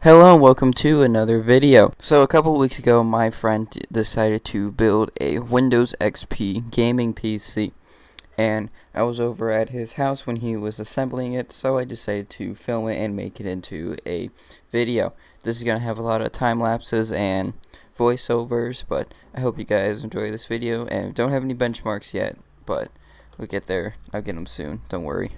Hello and welcome to another video. So a couple weeks ago my friend decided to build a Windows XP gaming PC, and I was over at his house when he was assembling it, so I decided to film it and make it into a video. This is going to have a lot of time lapses and voiceovers, but I hope you guys enjoy this video. And don't have any benchmarks yet, but we'll get there. I'll get them soon, don't worry.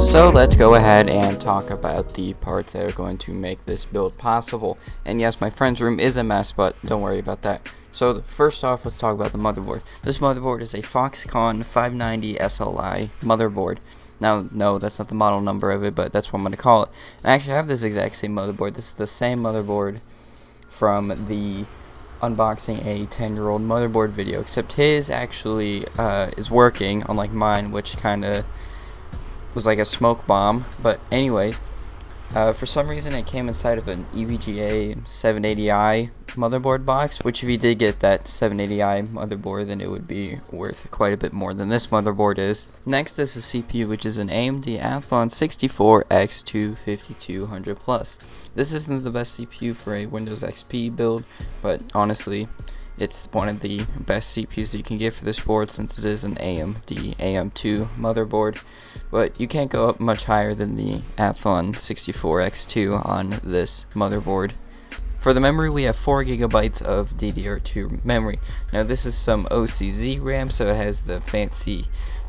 So let's go ahead and talk about the parts that are going to make this build possible. And yes, my friend's room is a mess, but don't worry about that. So first off, let's talk about the motherboard. This motherboard is a Foxconn 590 SLI motherboard. Now, no, that's not the model number of it, but that's what I'm going to call it. I actually have this exact same motherboard. This is the same motherboard from the unboxing a 10-year-old motherboard video, except his actually is working, unlike mine, which kind of was like a smoke bomb. But anyways, for some reason it came inside of an EVGA 780i motherboard box, which if you did get that 780i motherboard, then it would be worth quite a bit more than this motherboard is. Next is the CPU, which is an AMD Athlon 64X25200+. This isn't the best CPU for a Windows XP build, but honestly it's one of the best CPUs you can get for this board, since it is an AMD AM2 motherboard. But you can't go up much higher than the Athlon 64X2 on this motherboard. For the memory, we have 4 GB of DDR2 memory. Now this is some OCZ RAM, so it has the fancy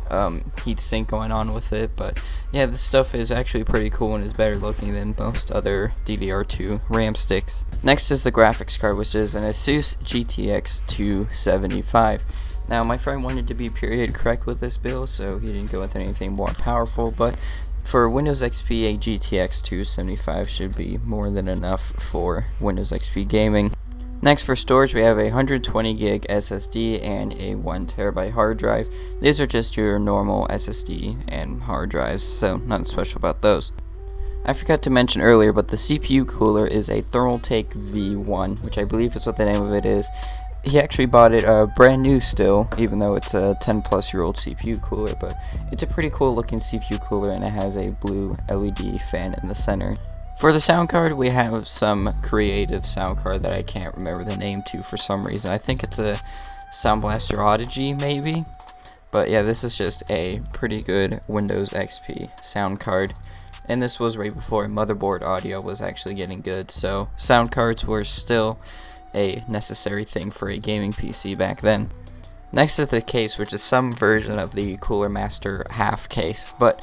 heatsink going on with it, but yeah, this stuff is actually pretty cool and is better looking than most other DDR2 RAM sticks. Next is the graphics card, which is an Asus GTX 275. Now my friend wanted to be period correct with this build, so he didn't go with anything more powerful, but for Windows XP, a GTX 275 should be more than enough for Windows XP gaming. Next, for storage, we have a 120 gig SSD and a 1 TB hard drive. These are just your normal SSD and hard drives, so nothing special about those. I forgot to mention earlier, but the CPU cooler is a Thermaltake V1, which I believe is what the name of it is. He actually bought it brand new still, even though it's a 10-plus-year-old CPU cooler, but it's a pretty cool looking CPU cooler, and it has a blue LED fan in the center. For the sound card, we have some creative sound card that I can't remember the name to for some reason. I think it's a Sound Blaster Audigy, maybe? But yeah, this is just a pretty good Windows XP sound card. And this was right before motherboard audio was actually getting good, so sound cards were still a necessary thing for a gaming PC back then. Next is the case, which is some version of the Cooler Master half case, but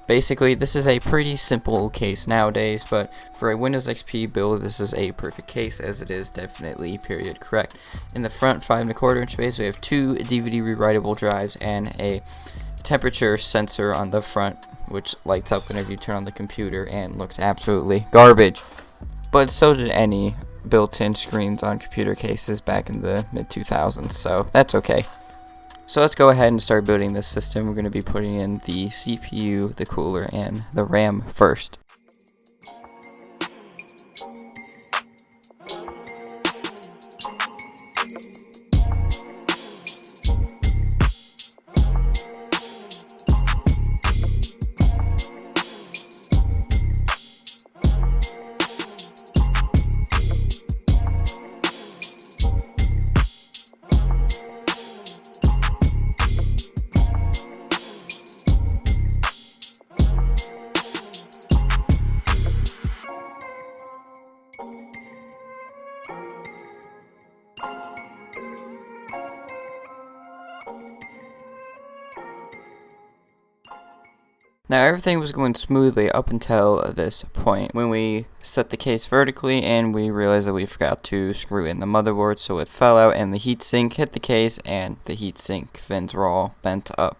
basically this is a pretty simple case nowadays, but for a Windows XP build this is a perfect case, as it is definitely period correct. In the front 5¼ inch space we have 2 DVD rewritable drives and a temperature sensor on the front, which lights up whenever you turn on the computer and looks absolutely garbage. But so did any built-in screens on computer cases back in the mid-2000s, so that's okay. So let's go ahead and start building this system. We're going to be putting in the CPU, the cooler, and the RAM first. Now everything was going smoothly up until this point, when we set the case vertically and we realized that we forgot to screw in the motherboard, so it fell out and the heatsink hit the case and the heatsink fins were all bent up.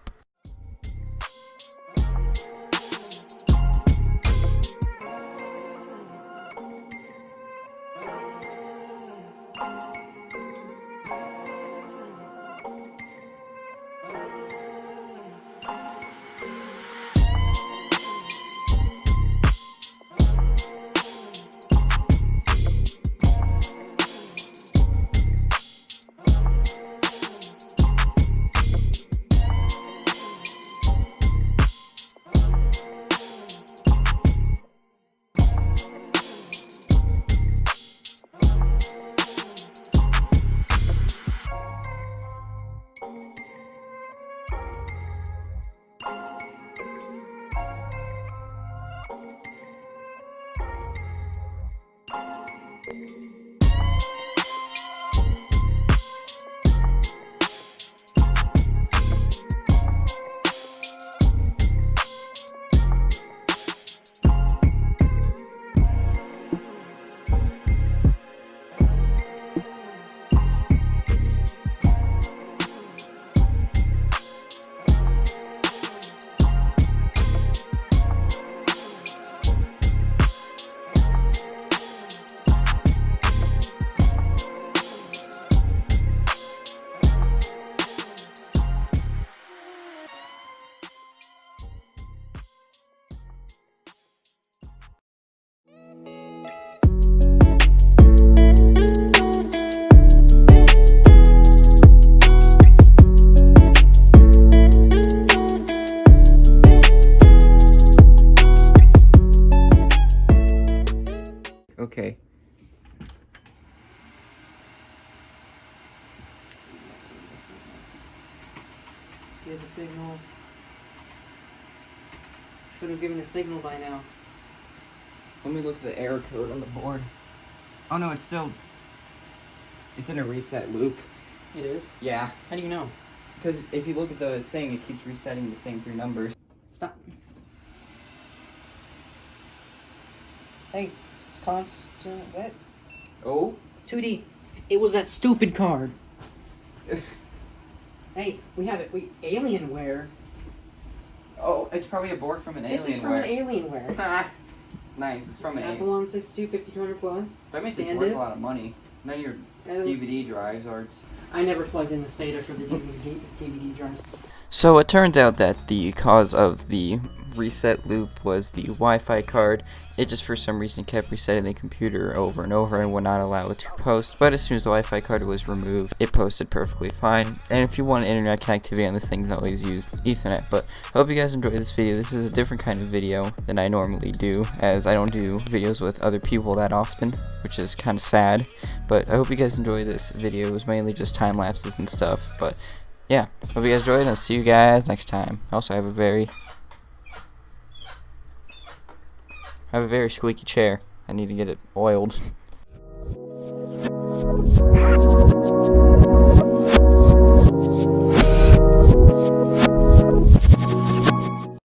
Okay. Give a signal. Should have given a signal by now. Let me look at the error code on the board. Oh no, it's in a reset loop. It is? Yeah. How do you know? Because if you look at the thing, it keeps resetting the same 3 numbers. Stop. Hey, it's constant. What? Oh? 2D. It was that stupid card. Hey, we have it. Alienware. Oh, it's probably a board from an This is from an Alienware. Nice, it's from an Apple 62, 5200 plus. That means it's SanDisk. worth a lot of money. None of your DVD drives are. I never plugged in the SATA for the DVD drives. So it turns out that the cause of the reset loop was the Wi-Fi card. It just for some reason kept resetting the computer over and over and would not allow it to post. But as soon as the Wi-Fi card was removed, it posted perfectly fine. And if you want internet connectivity on this thing, you can always use Ethernet. But I hope you guys enjoyed this video. This is a different kind of video than I normally do, as I don't do videos with other people that often, which is kind of sad. But I hope you guys enjoy this video. It was mainly just time lapses and stuff. But yeah, hope you guys enjoyed, and I'll see you guys next time. Also, I have a very squeaky chair. I need to get it oiled.